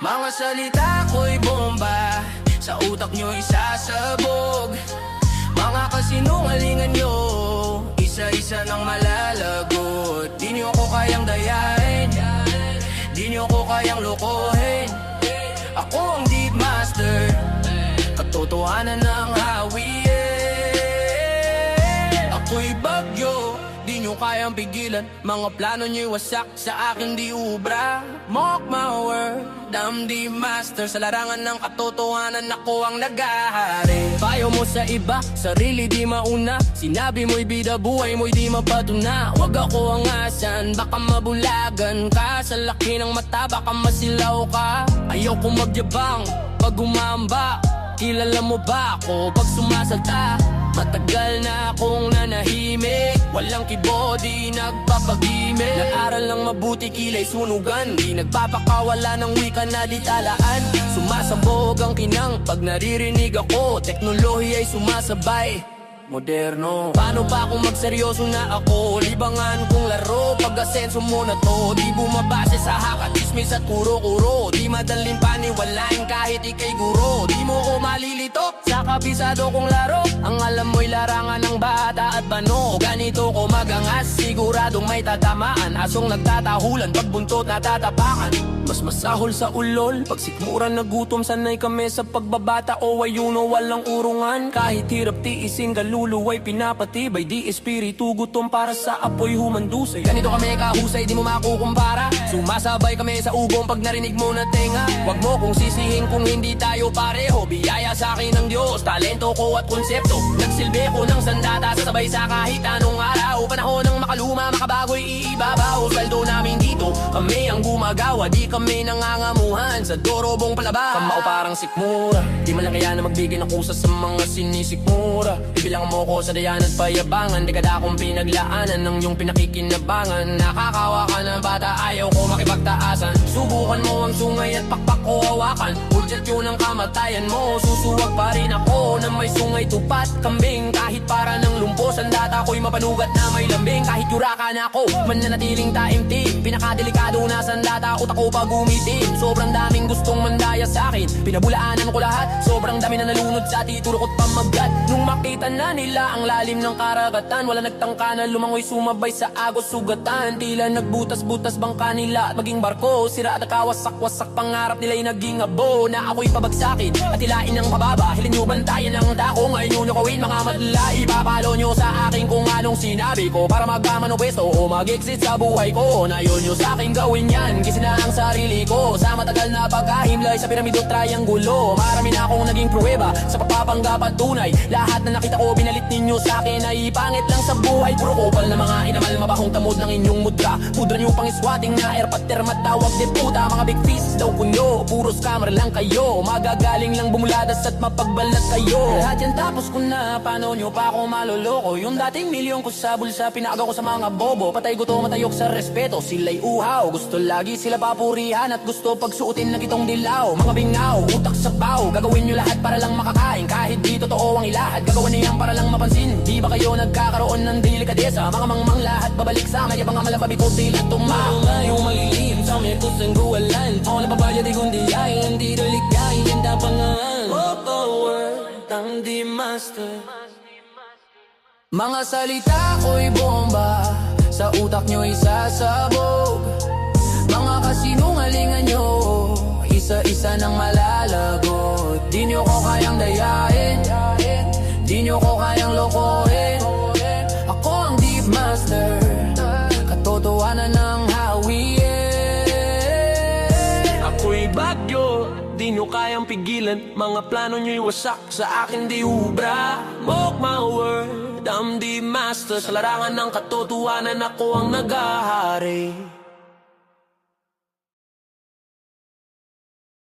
Mga salita ko'y bomba, sa utak nyo'y sasabog. Mga kasinungalingan nyo, isa-isa nang malalagot. Di nyo ko kayang dayain, di nyo ko kayang lokohin. Ako ang deep master, katotohanan ng hawi. Ako'y bagyo, di nyo kayang pigilan. Mga plano nyo'y wasak, sa akin di ubra. Mock my word, I'm the master. Sa larangan ng katotohanan, ako ang nag-ahari. Payo mo sa iba, sarili di mauna. Sinabi mo'y bida, buhay mo'y di mapatuna. Huwag ako ang asan, baka mabulagan ka. Sa laki ng mata, baka masilaw ka. Ayoko magyabang, pag umamba. Kilala mo ba ako pag sumasalta? Matagal na akong nanahimik, walang kibo, di nagpapagimik. Nag-aral lang mabuti, kilay sunugan. Di nagpapakawala ng wika na di talaan. Sumasabog ang kinang pag naririnig ako. Teknolohiya ay sumasabay, moderno. Paano pa kung magseryoso na ako? Libangan kong laro, pag-asenso mo na to. Di bumabase sa hakatismis at kuro-kuro. Di madaling paniwalain kahit ikay guro. Di mo ko malilito sa kabisado kong laro. Ang alam mo'y larangan ng bata at bano. Ganito ko magangas, siguradong may tatamaan. Asong nagtatahulan, pag buntot natatapakan. Mas masahol sa ulol, pag sikmuran na gutom. Sanay kami sa pagbabata o ayuno, walang urungan. Kahit hirap tiisin, kaluluway pinapatibay. Di espiritu gutom para sa apoy humandusay. Ganito kami kahusay, di mo makukumpara. Sumasabay kami sa ugong pag narinig mo na tenga. Huwag mo kong sisihin kung hindi tayo pareho. Biyaya sa akin ng Diyos, talento ko at konsepto. Nagsilbi ko ng sandata, sasabay sa kahit anong araw. Panahon ng makaluma, makabago'y iibabaw. Sweldo namin dito, kami ang gumagawa. Di kami nangangamuhan sa dorobong palaba. Kamao parang sikmura, di man lang kaya na magbigay ng kusa sa mga sinisikmura. Bibilang mo ko sa dayan at payabangan. Dekada akong pinaglaanan ng iyong pinakikinabangan. Nakakawa ka na bata, ayaw ko makipagtaasan. Subukan mo ang sungay at pakpak ko hawakan. Budget yun ang kamatayan mo, susuwag pa rin ako na may sungay tupat kambing. Kahit para ng lumpos, ang data ko'y mapanugat na may lambing. Kahit yurakan ako, mananatiling taimtim. Pinakadelikado na sandata, utak ko pag umitim. Sobrang daming gustong mandaya sa akin, pinabulaanan ko lahat. Sobrang dami na nalunod sa tituro ko't pamagat. Nung makita na nila ang lalim ng karagatan, wala nagtangka na lumangoy, sumabay sa agos sugatan. Tila nagbutas-butas bangka nila at maging barko. Sira at kawasak-wasak, pangarap nila'y naging abo. Na ako'y pabagsakin at hilain ng pababa. Hilin nyo bantayan ng dako, ngayon nyo nakawin mga madla. Ipapalo nyo sa akin kung anong sinabi ko, para magkamano pwesto o mag-exit sa buhay ko. Na yun nyo sa akin gawin yan, gising na ang sarili ko. Sa matagal na paghahimlay sa piramidong triangulo. Marami na akong naging pruweba sa pagpapanggap at tunay. Lahat na nakita ko binalit ninyo sa akin ay pangit lang sa buhay. Puro kopal na mga inamal, mabahong tamod ng inyong mudra. Pudra nyo pang iswating na airpat termat tawag de puta. Mga big fish daw kunyo, puros camera lang kayo. Magagaling lang bumuladas at mapagbalat kayo. Lahat yan tapos ko na, paano nyo pa ako maloloko? Yung dating milyon ko sa bulsa, pinagaw ko sa mga bobo. Patay gutom, matayok sa respeto, sila'y uhaw. Gusto lagi sila papurihan at gusto pagsuotin ng itong dilaw. Mga bingaw, utak sa baw, gagawin nyo lahat para lang makakain. Kahit di totoo ang ilahad, gagawin niyo yan para lang mapansin. Di ba kayo nagkakaroon ng delikadesa? Mga mangmang lahat, babalik sa mga mga malababi ko tila tumaw. Ngayong malilihim sa may kusang guwalan. O napapalya di kundi ay hindi doligay. Hindi pangalan, word, ang di master. Mga salita ko'y bomba, sa utak nyo'y sasabog. Mga kasinungalingan nyo, isa-isa nang malalagot. Di nyo ko kayang dayain, di nyo ko kayang lokohin. Ako ang deep master, katotohanan ng hawi. Ako'y bagyo, di nyo kayang pigilan. Mga plano nyo'y wasak, sa akin di ubra. Mock my word, I'm the master. Sa larangan ng katotohanan, ako ang nag-ahari.